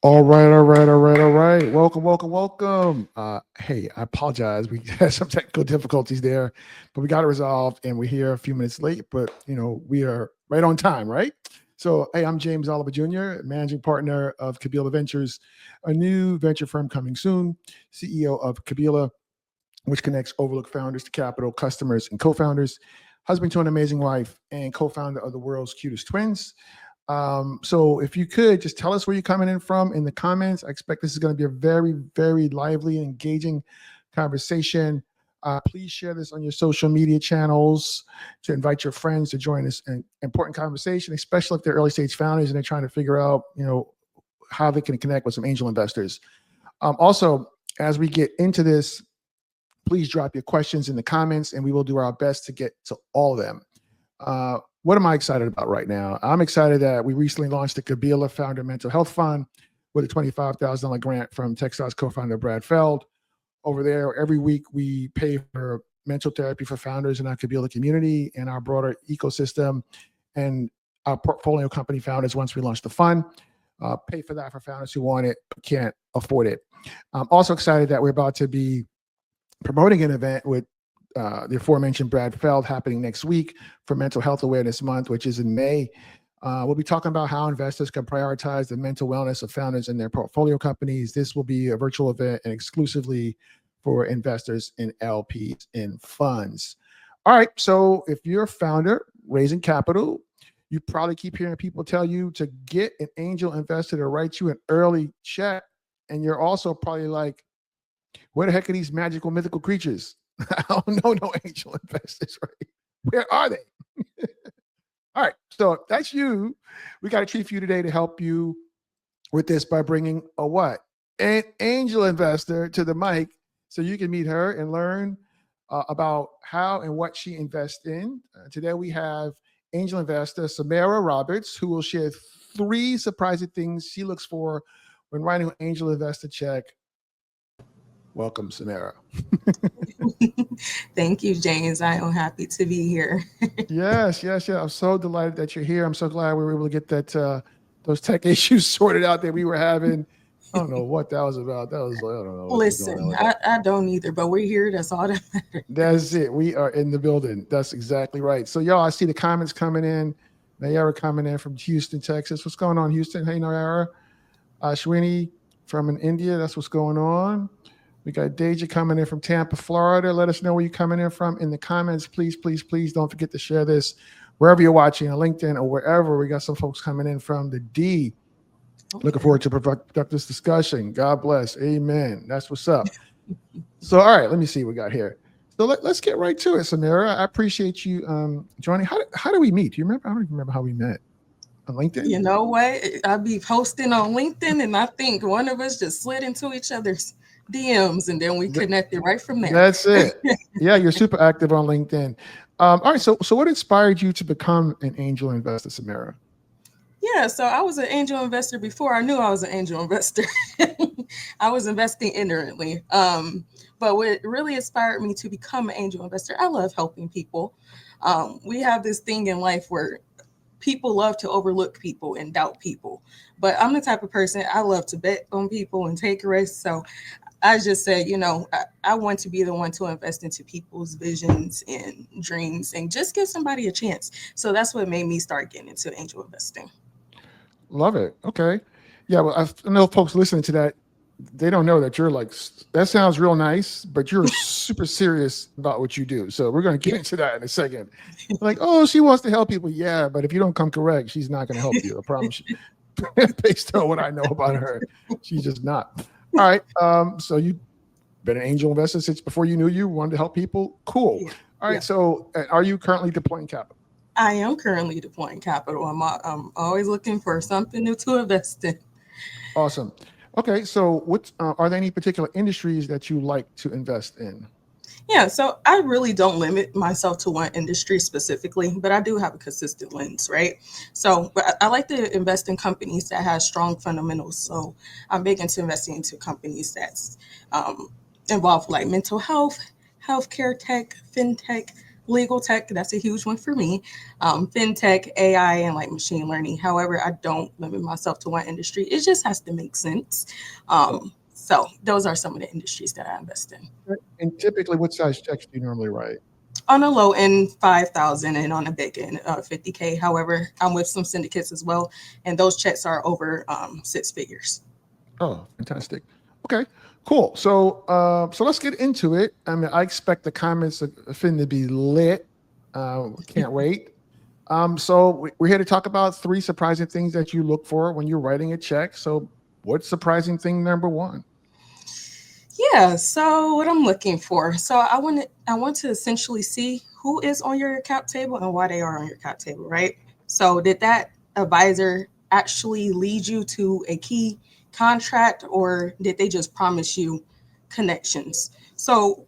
All right. Welcome. Hey, I apologize. We had some technical difficulties there, but we got it resolved, and we're here a few minutes late. But we are right on time, right? So, hey, I'm James Oliver Jr., managing partner of Kabila Ventures, a new venture firm coming soon. CEO of Kabila, which connects overlooked founders to capital, customers, and co-founders. Husband to an amazing wife, and co-founder of the world's cutest twins. So if you could just tell us where you're coming in from in the comments. I expect this is going to be a very, very lively and engaging conversation. Please share this on your social media channels to invite your friends to join this important conversation, especially if they're early stage founders and they're trying to figure out, how they can connect with some angel investors. Also, as we get into this, please drop your questions in the comments and we will do our best to get to all of them. What am I excited about right now? I'm excited that we recently launched the Kabila Founder Mental Health Fund with a $25,000 grant from Techstars co-founder Brad Feld. Over there, every week we pay for mental therapy for founders in our Kabila community and our broader ecosystem, and our portfolio company founders, once we launch the fund, pay for that for founders who want it but can't afford it. I'm also excited that we're about to be promoting an event with the aforementioned Brad Feld happening next week for Mental Health Awareness Month, which is in May. We'll be talking about how investors can prioritize the mental wellness of founders in their portfolio companies. This will be a virtual event and exclusively for investors in LPs in funds. All right, so if you're a founder raising capital, you probably keep hearing people tell you to get an angel investor to write you an early check. And you're also probably like, where the heck are these magical, mythical creatures? I don't know no angel investors, right? Where are they? All right, so if that's you, we got a treat for you today to help you with this by bringing a what? An angel investor to the mic so you can meet her and learn about how and what she invests in. Today we have angel investor Samara Roberts, who will share 3 surprising things she looks for when writing an angel investor check. Welcome, Samara. Thank you, James. I am happy to be here. Yes. I'm so delighted that you're here. I'm so glad we were able to get that those tech issues sorted out that we were having. I don't know what that was about. That was I don't know what was going on Listen, with that. I don't either, but we're here. That's all that matters. That's it. We are in the building. That's exactly right. So, y'all, I see the comments coming in. Nayara coming in from Houston, Texas. What's going on, Houston? Hey, Nayara. Ashwini from in India. That's what's going on. We got Deja coming in from Tampa, Florida. Let us know where you're coming in from in the comments. Please don't forget to share this wherever you're watching on LinkedIn or wherever. We got some folks coming in from the D. Looking forward to productive discussion. God bless. Amen. That's what's up. So, all right, let me see what we got here. So let's get right to it, Samira. I appreciate you joining. How do we meet? Do you remember? I don't even remember how we met. On LinkedIn? You know what? I be posting on LinkedIn, and I think one of us just slid into each other's DMs, and then we connected right from there. That's it. Yeah, you're super active on LinkedIn. All right, so what inspired you to become an angel investor, Samira? Yeah, so I was an angel investor before I knew I was an angel investor. I was investing ignorantly. But what really inspired me to become an angel investor, I love helping people. We have this thing in life where people love to overlook people and doubt people. But I'm the type of person, I love to bet on people and take risks. So I just said, I want to be the one to invest into people's visions and dreams and just give somebody a chance. So that's what made me start getting into angel investing. Love it. Okay. Yeah, well, I know folks listening to that, they don't know that you're like, that sounds real nice, but you're super serious about what you do. So we're going to get into that in a second. Like, oh, she wants to help people. Yeah, but if you don't come correct, she's not going to help you. I promise you. Based on what I know about her, she's just not. All right. So you've been an angel investor since before you knew you wanted to help people. Cool. Yeah. All right. Yeah. So are you currently deploying capital? I am currently deploying capital. I'm always looking for something new to invest in. Awesome. Okay. So what are there any particular industries that you like to invest in? Yeah, so I really don't limit myself to one industry specifically, but I do have a consistent lens, right? So, but I like to invest in companies that have strong fundamentals. So, I'm big into investing into companies that's involved like mental health, healthcare tech, fintech, legal tech, that's a huge one for me. Fintech, AI, and like machine learning. However, I don't limit myself to one industry. It just has to make sense. So those are some of the industries that I invest in. And typically, what size checks do you normally write? On a low end, 5,000, and on a big end, 50K. However, I'm with some syndicates as well, and those checks are over 6 figures. Oh, fantastic. Okay, cool. So let's get into it. I mean, I expect the comments are finna be lit. Can't wait. We're here to talk about 3 surprising things that you look for when you're writing a check. So, what's surprising thing number 1? Yeah, so what I'm looking for. So I want to essentially see who is on your cap table and why they are on your cap table, right? So did that advisor actually lead you to a key contract, or did they just promise you connections? So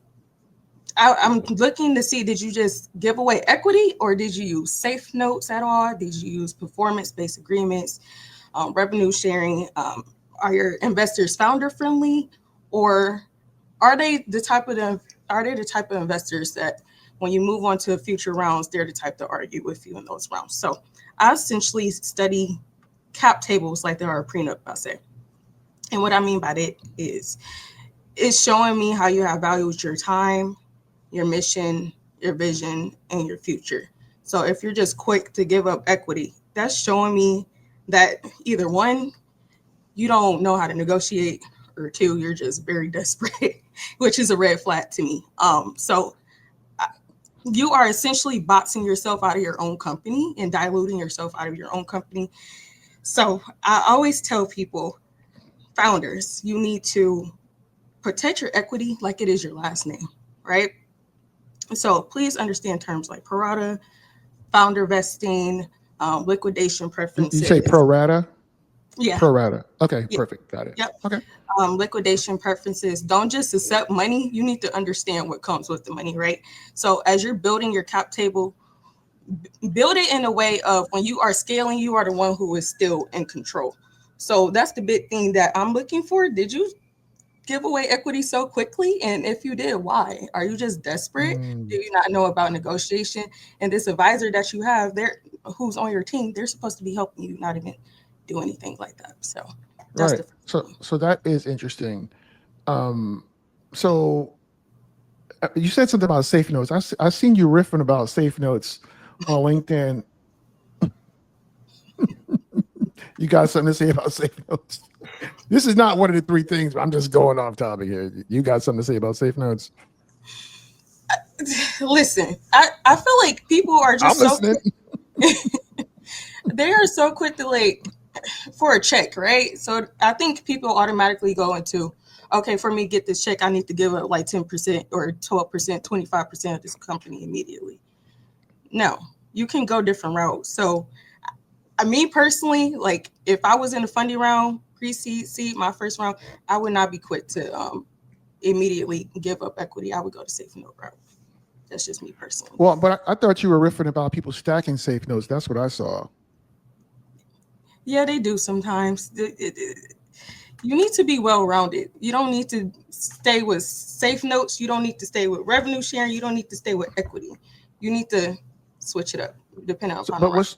I'm looking to see, did you just give away equity, or did you use safe notes at all? Did you use performance-based agreements, revenue sharing? Are your investors founder friendly, or are they the type of investors that when you move on to future rounds, they're the type to argue with you in those rounds? So I essentially study cap tables like they are a prenup, I say. And what I mean by that is it's showing me how you have valued your time, your mission, your vision, and your future. So if you're just quick to give up equity, that's showing me that either one, you don't know how to negotiate, or 2, you're just very desperate, which is a red flag to me. So you are essentially boxing yourself out of your own company and diluting yourself out of your own company. So I always tell people, founders, you need to protect your equity like it is your last name, right? So please understand terms like pro rata, founder vesting, liquidation You say preferences. pro rata? Yeah, Pro rata. Okay, yeah, perfect. Got it. yep. Okay. Liquidation preferences. Don't just accept money. You need to understand what comes with the money, right? So as you're building your cap table, build it in a way of when you are scaling, you are the one who is still in control. So that's the big thing that I'm looking for. Did you give away equity so quickly? And if you did, why? Are you just desperate? Do Mm, you not know about negotiation? And this advisor that you have there, who's on your team, they're supposed to be helping you, not even do anything like that. So that's right. the first So thing. so that is interesting. Um, so you said something about safe notes. I seen you riffing about safe notes on LinkedIn. You got something to say about safe notes? This is not one of the 3 things, but I'm just going off topic here. You got something to say about safe notes? Listen, I feel like people are I'm just so listening. they are so quick to like for a check, right? So I think people automatically go into, okay, for me to get this check, I need to give up like 10% or 12%, 25% of this company immediately. No, you can go different routes. So me personally, like if I was in a funding round, pre-seed, seed, my first round, I would not be quick to immediately give up equity. I would go to safe note route. That's just me personally. Well, but I thought you were riffing about people stacking safe notes. That's what I saw. Yeah, they do sometimes. You need to be well rounded. You don't need to stay with safe notes. You don't need to stay with revenue sharing. You don't need to stay with equity. You need to switch it up depending So, upon the but round.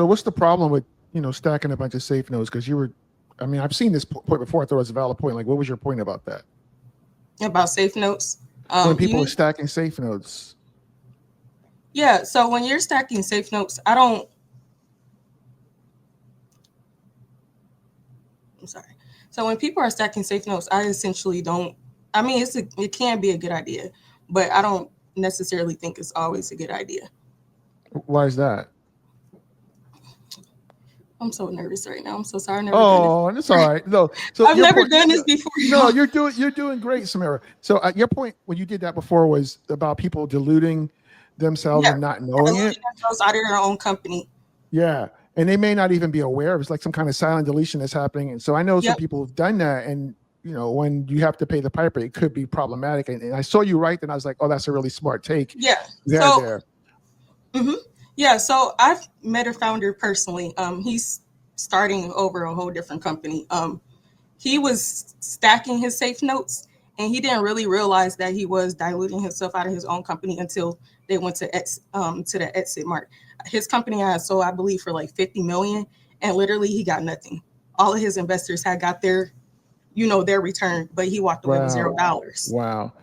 what's the problem with stacking a bunch of safe notes? Because you were, I mean, I've seen this point before. I thought it was a valid point. Like, what was your point about that? About safe notes. When You people are need, stacking safe notes, yeah. So when you're stacking safe notes, I don't. I'm sorry. So when people are stacking safe notes, I essentially don't. I mean, it can be a good idea, but I don't necessarily think it's always a good idea. why is that? I'm so nervous right now. I'm so sorry. I've never done this. Oh, it's all right. No, so I've your never point. done this before, No, y'all. you're doing great, Samara. So your point when you did that before was about people diluting themselves Yeah, and not knowing diluting it. themselves out of their own company. Yeah, and they may not even be aware. It's like some kind of silent deletion that's happening. And so I know some Yep. people have done that, and when you have to pay the piper, it could be problematic. And I saw you right, then I was like, oh, that's a really smart take. Yeah. There, So, there. mhm. Yeah. So I've met a founder personally. He's starting over a whole different company. He was stacking his safe notes, And he didn't really realize that he was diluting himself out of his own company until they went to the exit mark. His company had sold, I believe, for like 50 million, and literally he got nothing. All of his investors had got their, their return, but he walked away with Wow. $0. Wow.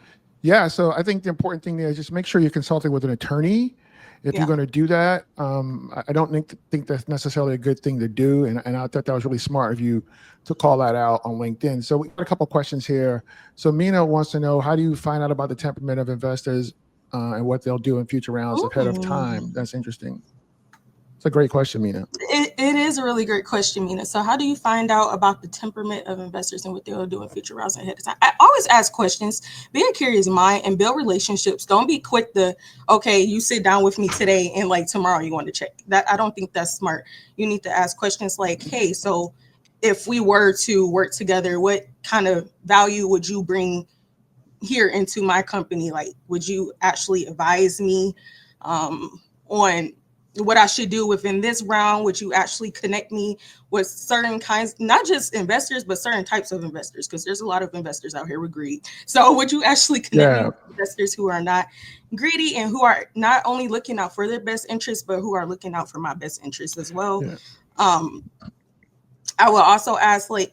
Yeah. So I think the important thing there is just make sure you're consulting with an attorney if you're Yeah. going to do that. I don't think that's necessarily a good thing to do. And I thought that was really smart of you to call that out on LinkedIn. So we got a couple of questions here. So Mina wants to know, how do you find out about the temperament of investors and what they'll do in future rounds ahead of time? That's interesting. It's a great question, Mina. It is a really great question, Mina. So, how do you find out about the temperament of investors and what they'll do in future rounds ahead of time? I always ask questions. Be a curious mind and build relationships. Don't be quick to, okay, you sit down with me today and like tomorrow you want to check. That I don't think that's smart. You need to ask questions like, hey, so if we were to work together, what kind of value would you bring here into my company? Like, would you actually advise me on what I should do within this round? Would you actually connect me with certain kinds, not just investors, but certain types of investors? Because there's a lot of investors out here with greed. So would you actually connect me with investors who are not greedy and who are not only looking out for their best interests, but who are looking out for my best interests as well? Yeah. I would also ask, you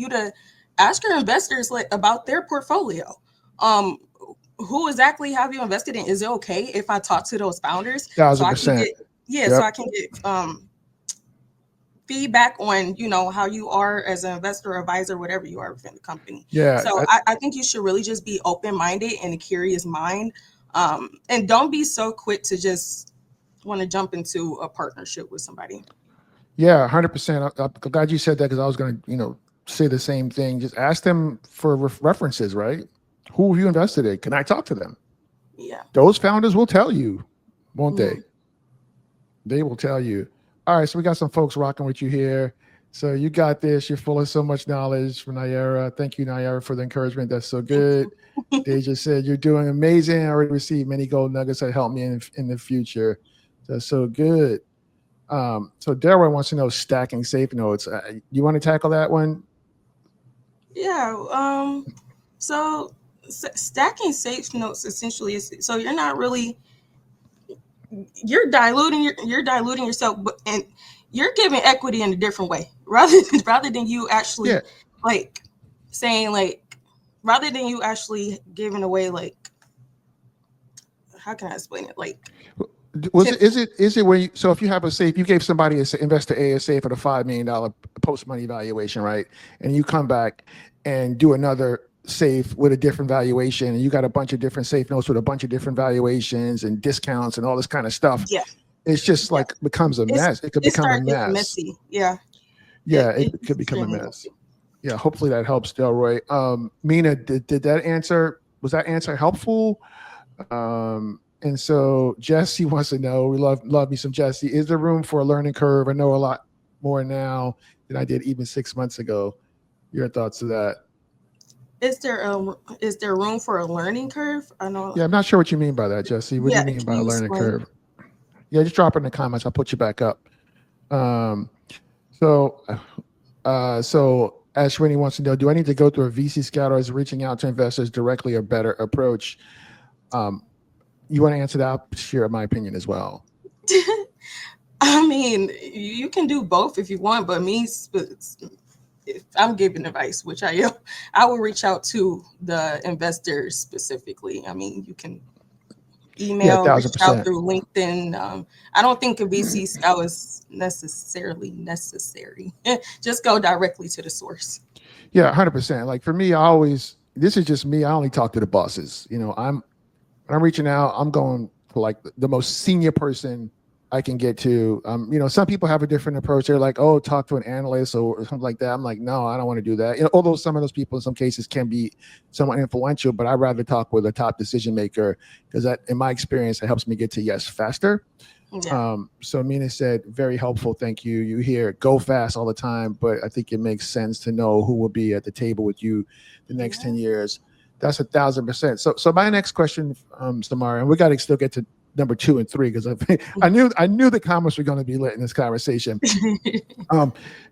to ask your investors about their portfolio. Who exactly have you invested in? Is it okay if I talk to those founders? 1,000%. So I can get feedback on, how you are as an investor or advisor, whatever you are within the company. Yeah. So I think you should really just be open-minded and a curious mind. And don't be so quick to just want to jump into a partnership with somebody. Yeah, 100%. I'm glad you said that, because I was going to, say the same thing. Just ask them for references, right? Who have you invested in? Can I talk to them? Yeah. Those founders will tell you, won't they? They will tell you. All right, so we got some folks rocking with you here. So you got this. You're full of so much knowledge from Nayara. Thank you, Nayara, for the encouragement. That's so good. They just said, you're doing amazing. I already received many gold nuggets that help me in the future. That's so good. So Darwin wants to know stacking safe notes. You want to tackle that one? Yeah. So stacking safe notes essentially is, so you're not really, you're diluting yourself, and you're giving equity in a different way, rather than you actually saying rather than you actually giving away, how can I explain it? Is it where so if you have a safe, you gave somebody investor A a safe at a $5 million post money valuation, right? And you come back and do another safe with a different valuation, and you got a bunch of different safe notes with a bunch of different valuations and discounts and all this kind of stuff. Yeah. It's just becomes a mess. It could become a mess. Messy. Yeah. Yeah, it could become a mess. Messy. Yeah, hopefully that helps, Delroy. Mina, did that answer, was that answer helpful? And so Jesse wants to know, we love me some Jesse, is there room for a learning curve? I know a lot more now than I did even 6 months ago. Your thoughts to that? Is there room for a learning curve? I know. Yeah, I'm not sure what you mean by that, Jesse. What do you mean by a learning curve? Yeah, just drop it in the comments. I'll put you back up. So Ashwini wants to know, do I need to go through a VC scout, or is reaching out to investors directly a better approach? You want to answer that? I'll share my opinion as well. I mean, you can do both if you want, but if I'm giving advice, which I am, I will reach out to the investors specifically. I mean, you can email, reach out through LinkedIn. I don't think a VC scout is necessarily necessary. Just go directly to the source. Yeah, 100%. Like for me, this is just me. I only talk to the bosses. When I'm reaching out, I'm going for the most senior person I can get to. Some people have a different approach. They're like, oh, talk to an analyst or something like that. I'm like, no, I don't want to do that. Although some of those people in some cases can be somewhat influential, but I'd rather talk with a top decision maker, because that, in my experience, it helps me get to yes faster. Yeah. So Mina said, very helpful. Thank you. You hear go fast all the time, but I think it makes sense to know who will be at the table with you the next 10 years. That's 1,000%. So my next question, Samara, and we got to still get to number 2 and 3 because I knew the comments were going to be lit in this conversation.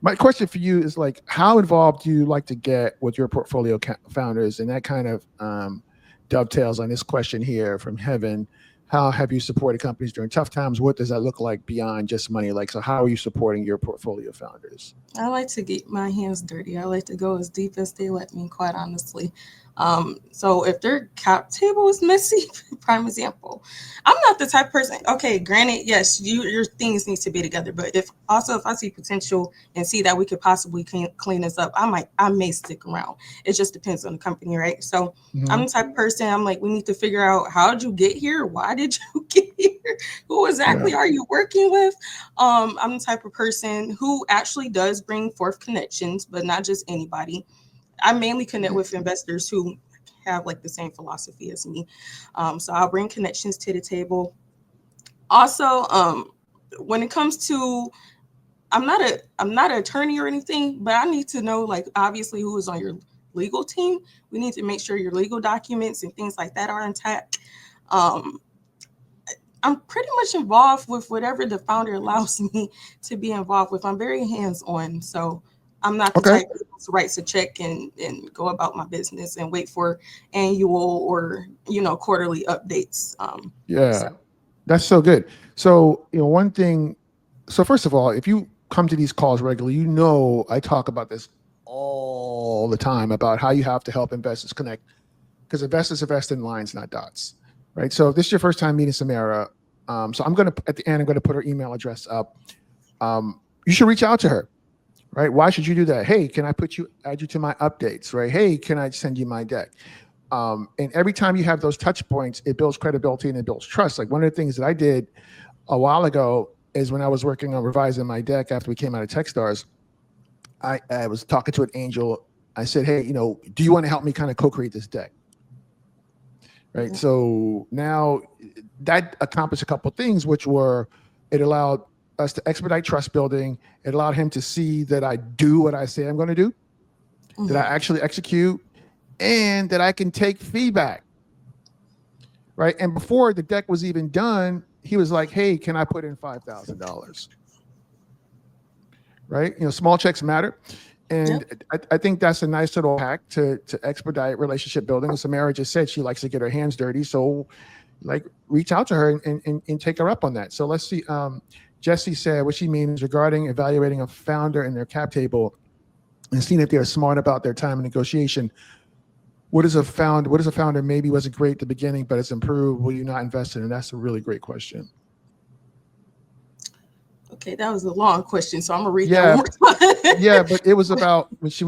My question for you is like, how involved do you like to get with your portfolio founders? And that kind of dovetails on this question here from Heaven. How have you supported companies during tough times? What does that look like beyond just money? Like, so how are you supporting your portfolio founders? I like to get my hands dirty. I like to go as deep as they let me, quite honestly. So if their cap table is messy, prime example, I'm not the type of person. Okay, granted, yes, your things need to be together. But if I see potential and see that we could possibly clean this up, I may stick around. It just depends on the company, right? So I'm the type of person. I'm like, we need to figure out, how did you get here? Why did you get here? Who exactly are you working with? I'm the type of person who actually does bring forth connections, but not just anybody. I mainly connect with investors who have like the same philosophy as me. So I'll bring connections to the table. Also, when it comes to, I'm not an attorney or anything, but I need to know, like, obviously who is on your legal team. We need to make sure your legal documents and things like that are intact. I'm pretty much involved with whatever the founder allows me to be involved with. I'm very hands-on. So I'm not the type who writes a check and go about my business and wait for annual or, quarterly updates. That's so good. So, one thing, so first of all, if you come to these calls regularly, I talk about this all the time about how you have to help investors connect, because investors invest in lines, not dots, right? So if this is your first time meeting Samara, so at the end, I'm going to put her email address up. You should reach out to her. Right? Why should you do that? Hey, can I add you to my updates? Right? Hey, can I send you my deck? And every time you have those touch points, it builds credibility and it builds trust. Like, one of the things that I did a while ago is when I was working on revising my deck after we came out of Techstars, I was talking to an angel. I said, hey, do you want to help me kind of co-create this deck? Right. Mm-hmm. So now that accomplished a couple of things, which were, it allowed us to expedite trust building. It allowed him to see that I do what I say I'm going to do, that I actually execute, and that I can take feedback. Right. And before the deck was even done, he was like, hey, can I put in $5,000? Right. Small checks matter. And I think that's a nice little hack to expedite relationship building. Samara just said she likes to get her hands dirty. So, like, reach out to her and take her up on that. So let's see. Jesse said what she means regarding evaluating a founder and their cap table and seeing if they're smart about their time and negotiation. What is a founder maybe wasn't great at the beginning, but it's improved? Will you not invest in it? And that's a really great question. Okay, that was a long question, so I'm gonna read that one more time. Yeah, but it was about when she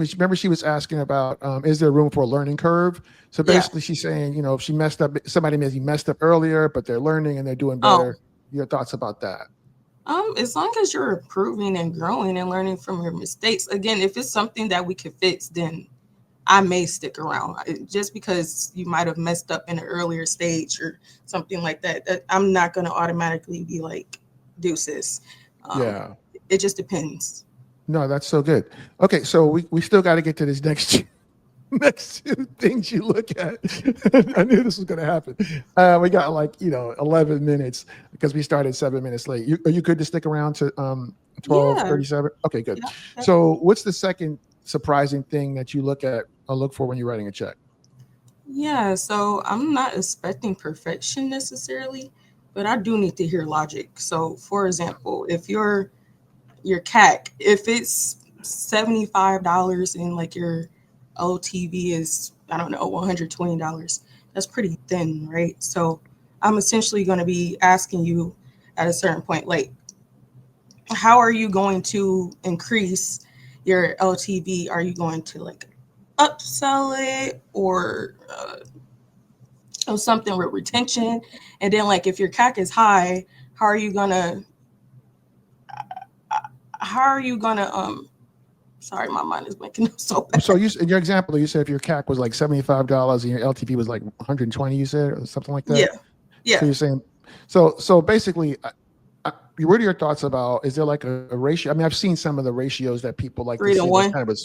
was asking about is there room for a learning curve? So basically, she's saying, if she messed up, somebody maybe messed up earlier, but they're learning and they're doing better. Your thoughts about that? As long as you're improving and growing and learning from your mistakes. Again, if it's something that we can fix, then I may stick around. Just because you might have messed up in an earlier stage or something like that, I'm not going to automatically be like, deuces. It just depends. No, that's so good. Okay, so we still got to get to this next two things you look at. I knew this was going to happen. We got 11 minutes because we started 7 minutes late. Are you good to stick around to 12:37? Okay, good. Yeah. So what's the second surprising thing that you look for when you're writing a check? Yeah, so I'm not expecting perfection necessarily, but I do need to hear logic. So for example, if your CAC, if it's $75 and like your LTV is, I don't know, $120, that's pretty thin, right? So I'm essentially going to be asking you at a certain point, like, how are you going to increase your LTV? Are you going to like upsell it or something with retention? And then like, if your CAC is high, how are you gonna sorry, my mind is making it so bad. So in your example, you said if your CAC was like $75 and your LTV was like 120, you said, or something like that? Yeah. So you're saying, so basically, what are your thoughts about, is there like a ratio? I mean, I've seen some of the ratios that people like 3 to 1. Kind of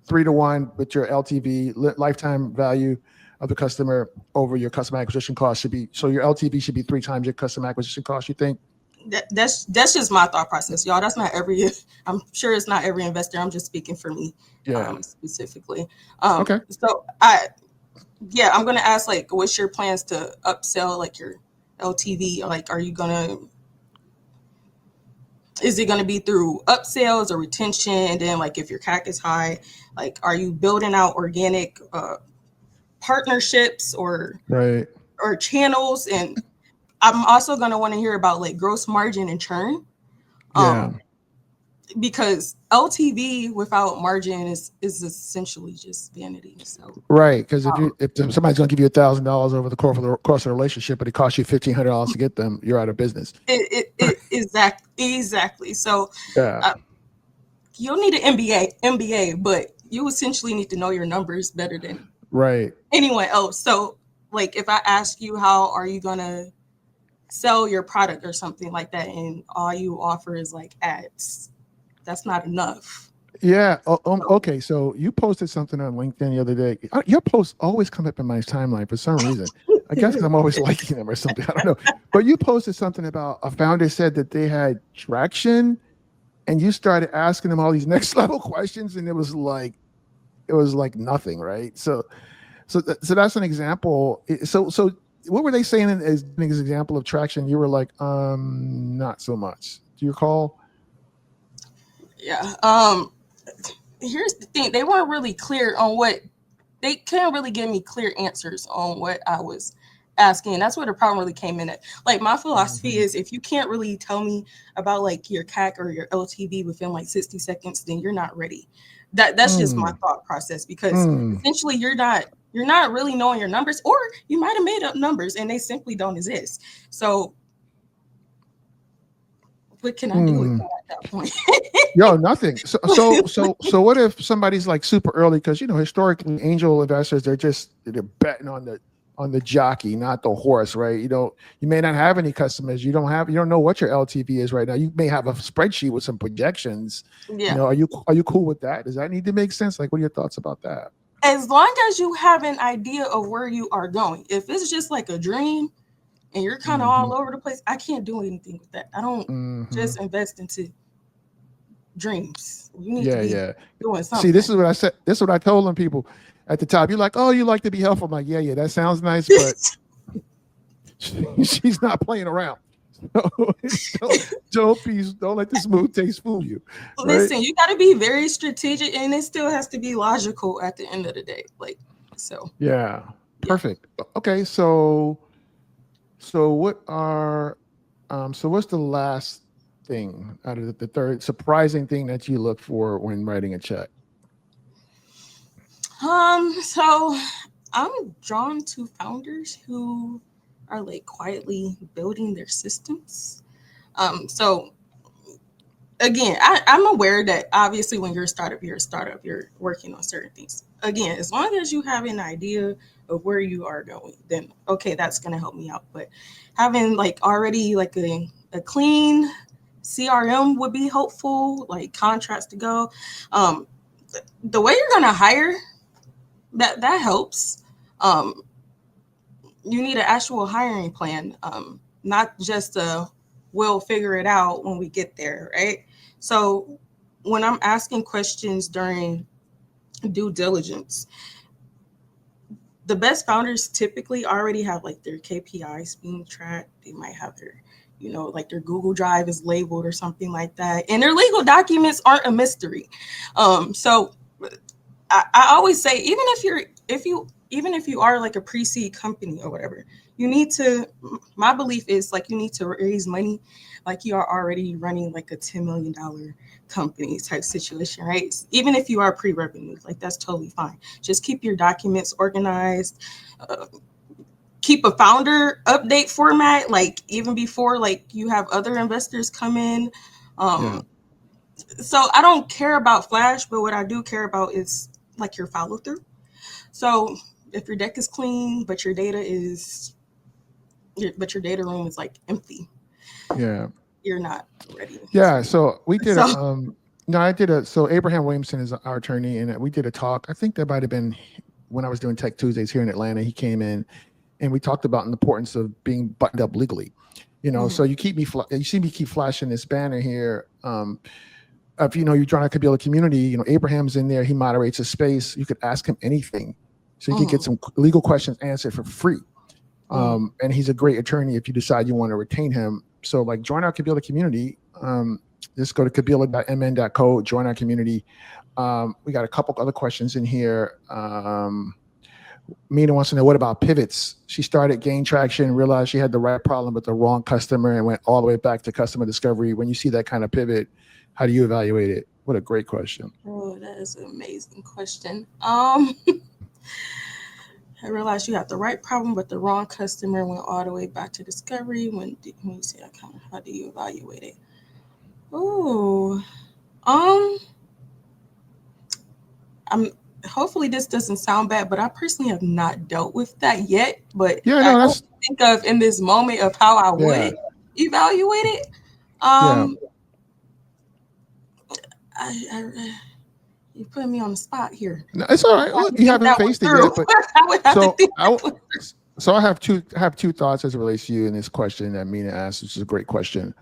3 to 1 with your LTV, lifetime value of the customer over your customer acquisition cost should be. So your LTV should be 3 times your customer acquisition cost. You think? That's just my thought process, y'all. That's not every. I'm sure it's not every investor. I'm just speaking for me, Yeah. specifically. Okay. So I'm gonna ask, like, what's your plans to upsell, like, your LTV? Like, is it gonna be through upsells or retention? And then, like, if your CAC is high, like, are you building out organic partnerships or Right. channels? And I'm also gonna want to hear about, like, gross margin and churn. Yeah. Because LTV without margin is essentially just vanity. So Right. Because if somebody's going to give you $1,000 over the course of the relationship, but it costs you $1,500 to get them, you're out of business. exactly. So Yeah. you'll need an MBA, but you essentially need to know your numbers better than Right. anyone else. So, like, if I ask you, how are you gonna sell your product or something like that, and all you offer is, like, ads, that's not enough. Yeah. Okay. So you posted something on LinkedIn the other day. Your posts always come up in my timeline for some reason. I guess because I'm always liking them or something. I don't know. But you posted something about a founder said that they had traction, and you started asking them all these next level questions, and it was like nothing, right? So that's an example. So what were they saying as an example of traction? You were like, not so much. Do you recall? Yeah. Here's the thing. They weren't really clear on what, they couldn't really give me clear answers on what I was asking. And that's where the problem really came in at. Like, my philosophy is, if you can't really tell me about, like, your CAC or your LTV within, like, 60 seconds, then you're not ready. That's just my thought process, because essentially you're not really knowing your numbers, or you might have made up numbers and they simply don't exist. So what can I do with that at that point? Yo, nothing. So what if somebody's like super early? Because historically, angel investors, they're betting on the jockey, not the horse, right? You may not have any customers. You don't know what your LTV is right now. You may have a spreadsheet with some projections. Yeah. Are you cool with that? Does that need to make sense? Like, what are your thoughts about that? As long as you have an idea of where you are going. If it's just like a dream and you're kind of all over the place, I can't do anything with that. I don't just invest into dreams. You need to be doing something. See, this is what I said. This is what I told them people at the top. You're like, oh, you like to be helpful. I'm like, yeah, that sounds nice, but she's not playing around. Don't let the smooth taste fool you. Right? Listen, you got to be very strategic, and it still has to be logical at the end of the day. Like, so. Yeah. Perfect. Yeah. Okay. So what's the last thing out of the third surprising thing that you look for when writing a check? So I'm drawn to founders who are, like, quietly building their systems. So again, I'm aware that obviously when you're a startup, you're working on certain things. Again, as long as you have an idea of where you are going, then okay, that's going to help me out. But having, like, already, like, a clean CRM would be helpful, like contracts to go. The way you're going to hire, that helps. You need an actual hiring plan, not just we'll figure it out when we get there, right? So when I'm asking questions during due diligence, the best founders typically already have, like, their KPIs being tracked. They might have their, like, their Google Drive is labeled or something like that. And their legal documents aren't a mystery. So I always say, even if you are like a pre-seed company or whatever, my belief is, like, you need to raise money like you are already running, like, a $10 million company type situation, right? Even if you are pre-revenue, like, that's totally fine. Just keep your documents organized. Keep a founder update format, like, even before, like, you have other investors come in. So I don't care about flash, but what I do care about is, like, your follow through. So if your deck is clean, but your data room is, like, empty, you're not ready. Yeah. So we did so Abraham Williamson is our attorney, and we did a talk. I think that might have been when I was doing Tech Tuesdays here in Atlanta. He came in and we talked about the importance of being buttoned up legally. So you you see me keep flashing this banner here. If you join our Kabila community, Abraham's in there. He moderates a space. You could ask him anything, so you could get some legal questions answered for free. And he's a great attorney if you decide you want to retain him. So like join our Kabila community. Just go to kabila.mn.co, join our community. We got a couple other questions in here. Mina wants to know, what about pivots? She started Gain Traction, realized she had the right problem with the wrong customer, and went all the way back to customer discovery. When you see that kind of pivot, how do you evaluate it? What a great question. Oh, that is an amazing question. I realized you had the right problem with the wrong customer, went all the way back to discovery. When you say that kind of, how do you evaluate it? Oh, hopefully this doesn't sound bad, but I personally have not dealt with that yet. But I think of in this moment of how I would evaluate it. You put me on the spot here. No, it's all right. Look, you haven't faced it yet, but so I have two thoughts as it relates to you in this question that Mina asked, which is a great question.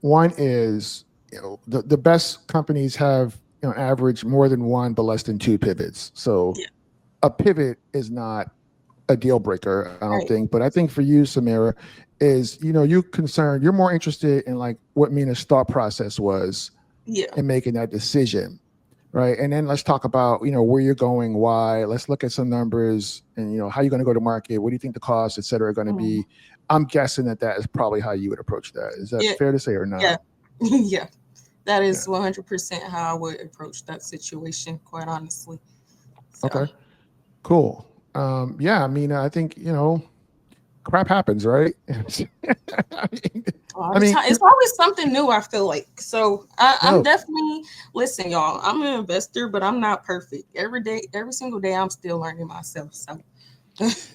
One is, the best companies have average more than one but less than two pivots. So a pivot is not a deal breaker, I don't think. But I think for you, Samira, is you're more interested in like what Mina's thought process was in making that decision. Right. And then let's talk about, where you're going, why. Let's look at some numbers and, how you're going to go to market. What do you think the costs, et cetera, are going to be? I'm guessing that is probably how you would approach that. Is that fair to say or not? Yeah. Yeah. That is 100% how I would approach that situation, quite honestly. So. Okay. Cool. I think, crap happens, right? It's always something new, I feel like. So I'm definitely, listen, y'all, I'm an investor, but I'm not perfect. Every single day, I'm still learning myself. So.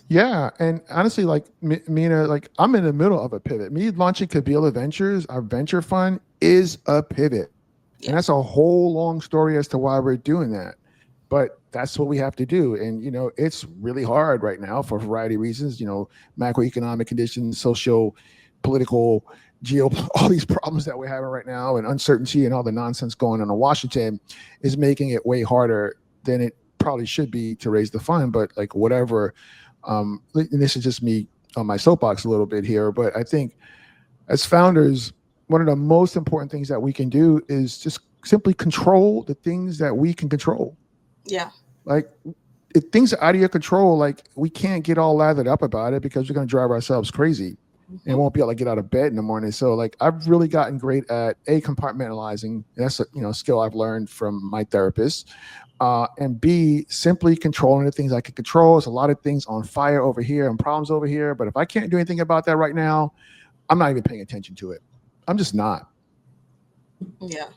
Yeah. And honestly, like Mina, like I'm in the middle of a pivot. Me launching Kabila Ventures, our venture fund, is a pivot. Yeah. And that's a whole long story as to why we're doing that. But that's what we have to do. And, it's really hard right now for a variety of reasons, macroeconomic conditions, social, political, all these problems that we're having right now, and uncertainty and all the nonsense going on in Washington is making it way harder than it probably should be to raise the fund. But like whatever, and this is just me on my soapbox a little bit here, but I think as founders, one of the most important things that we can do is just simply control the things that we can control. Yeah. Like if things are out of your control, like we can't get all lathered up about it because we're going to drive ourselves crazy and won't be able to get out of bed in the morning. So like I've really gotten great at compartmentalizing. That's a skill I've learned from my therapist. And B, simply controlling the things I can control. There's a lot of things on fire over here and problems over here. But if I can't do anything about that right now, I'm not even paying attention to it. I'm just not. Yeah.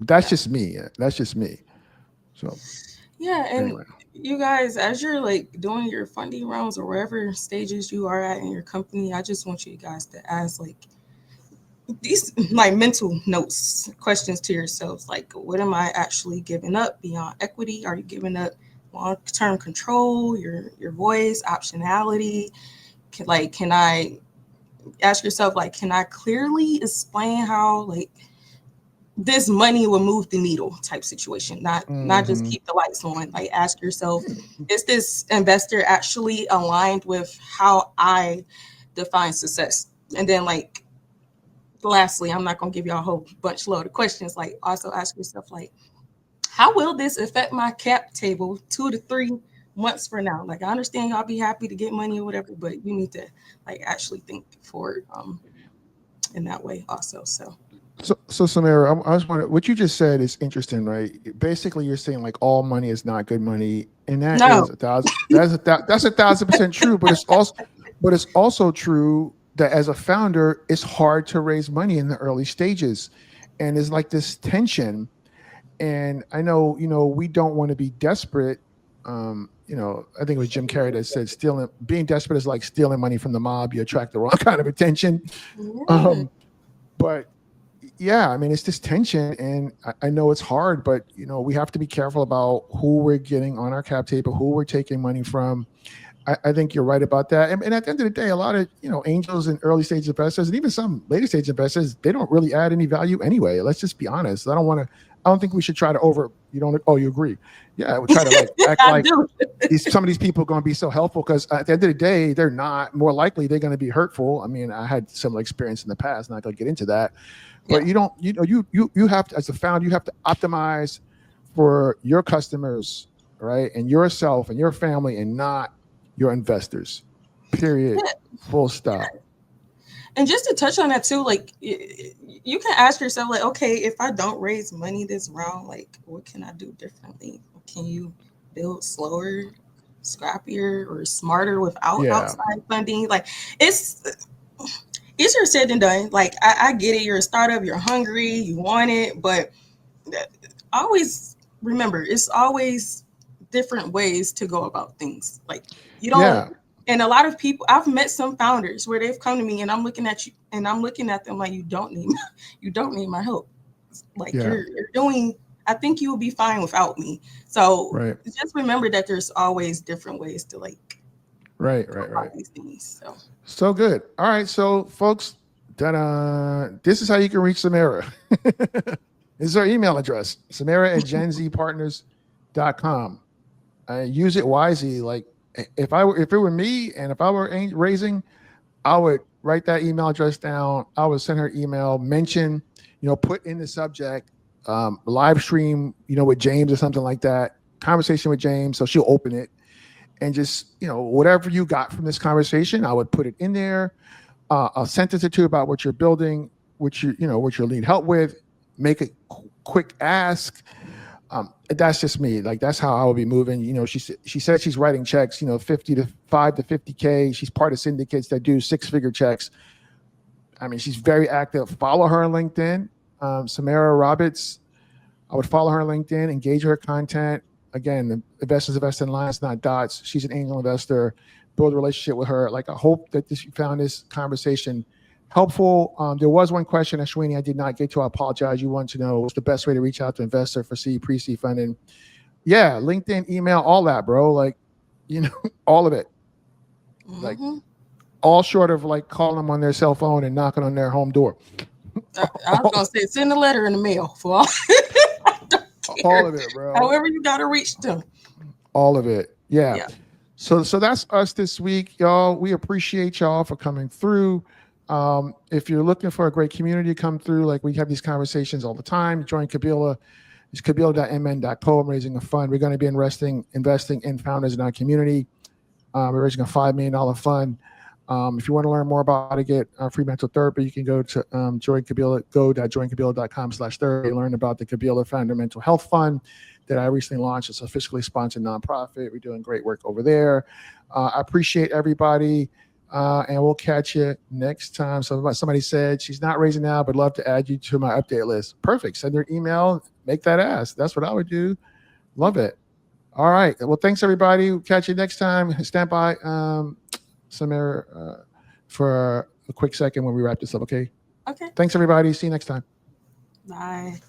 That's just me. That's just me. So. Yeah, and anyway. You guys, as you're like doing your funding rounds or wherever stages you are at in your company, I just want you guys to ask like these like mental notes, questions to yourselves. Like, what am I actually giving up beyond equity? Are you giving up long-term control, your voice, optionality? Can I ask yourself, like, can I clearly explain how like this money will move the needle type situation, not just keep the lights on. Like ask yourself, is this investor actually aligned with how I define success? And then like, lastly, I'm not going to give y'all a whole bunch load of questions. Like also ask yourself, like, how will this affect my cap table 2 to 3 months from now? Like I understand y'all be happy to get money or whatever, but you need to like actually think forward in that way also. So Samira, I was wondering, what you just said is interesting, right? Basically, you're saying like all money is not good money, and that is 1,000. That's 1,000% true. But it's also true that as a founder, it's hard to raise money in the early stages, and there's like this tension. And I know, we don't want to be desperate. I think it was Jim Carrey that said being desperate is like stealing money from the mob. You attract the wrong kind of attention. But yeah, I mean, it's this tension, and I know it's hard, but we have to be careful about who we're getting on our cap table, who we're taking money from. I think you're right about that. And at the end of the day, a lot of angels and early stage investors, and even some later stage investors, they don't really add any value anyway. Let's just be honest. I don't think we should try to over. You don't. Oh, you agree? Yeah, we try to like act I like do. some of these people are going to be so helpful, because at the end of the day, they're not. More likely, they're going to be hurtful. I mean, I had similar experience in the past. Not going to get into that, but Yeah. you don't. You have to, as a founder, you have to optimize for your customers, right, and yourself and your family, and not your investors. Period. Yeah. Full stop. And just to touch on that too, like you can ask yourself, like, okay, if I don't raise money this round, like, what can I do differently? Can you build slower, scrappier, or smarter without Yeah. outside funding? Like, it's easier said than done. Like, I get it. You're a startup. You're hungry. You want it, but always remember, it's always different ways to go about things. Like, you don't. Yeah. And a lot of people, I've met some founders where they've come to me, and I'm looking at you, and I'm looking at them like, you don't need, you don't need my help. Like, Yeah. you're doing. I think you will be fine without me. So Right. just remember that there's always different ways to like Right. go Right. Right. about these things. So So good. All right. So, folks, this is how you can reach Samara. This is our email address, samara@genzpartners.com. Use it wisely. Like, if it were me, and if I were raising, I would write that email address down. I would send her email, mention, put in the subject, live stream, with James or something like that, conversation with James. So she'll open it, and just, whatever you got from this conversation, I would put it in there. A sentence or two about what you're building, what you need help with, make a quick ask. That's just me. Like, that's how I would be moving. She said she's writing checks, 5 to 50K. She's part of syndicates that do 6-figure checks. I mean, she's very active. Follow her on LinkedIn, Samara Roberts. I would follow her on LinkedIn, engage her content. Again, investors invest in lines, not dots. She's an angel investor. Build a relationship with her. Like, I hope that you found this conversation helpful. There was one question, Ashwini, I did not get to. I apologize. You want to know what's the best way to reach out to investor for seed, pre-seed funding? Yeah, LinkedIn, email, all that, bro. Like, all of it. Like, all short of like calling them on their cell phone and knocking on their home door. I was gonna say, send a letter in the mail for all of it, bro. However you gotta reach them. All of it. Yeah. Yeah. So that's us this week, y'all. We appreciate y'all for coming through. If you're looking for a great community to come through, like, we have these conversations all the time, join Kabila. It's kabila.mn.co. I'm raising a fund. We're going to be investing in founders in our community. We're raising a $5 million fund. If you want to learn more about how to get free mental therapy, you can go to join Kabila, go.joinkabila.com/therapy, learn about the Kabila Founder Mental Health Fund that I recently launched. It's a fiscally sponsored nonprofit. We're doing great work over there. I appreciate everybody, and we'll catch you next time. So somebody said she's not raising now, but love to add you to my update list. Perfect. Send her an email. Make that ask. That's what I would do. Love it. All right. Well, thanks, everybody. We'll catch you next time. Stand by, Samara, for a quick second when we wrap this up, okay? Okay. Thanks, everybody. See you next time. Bye.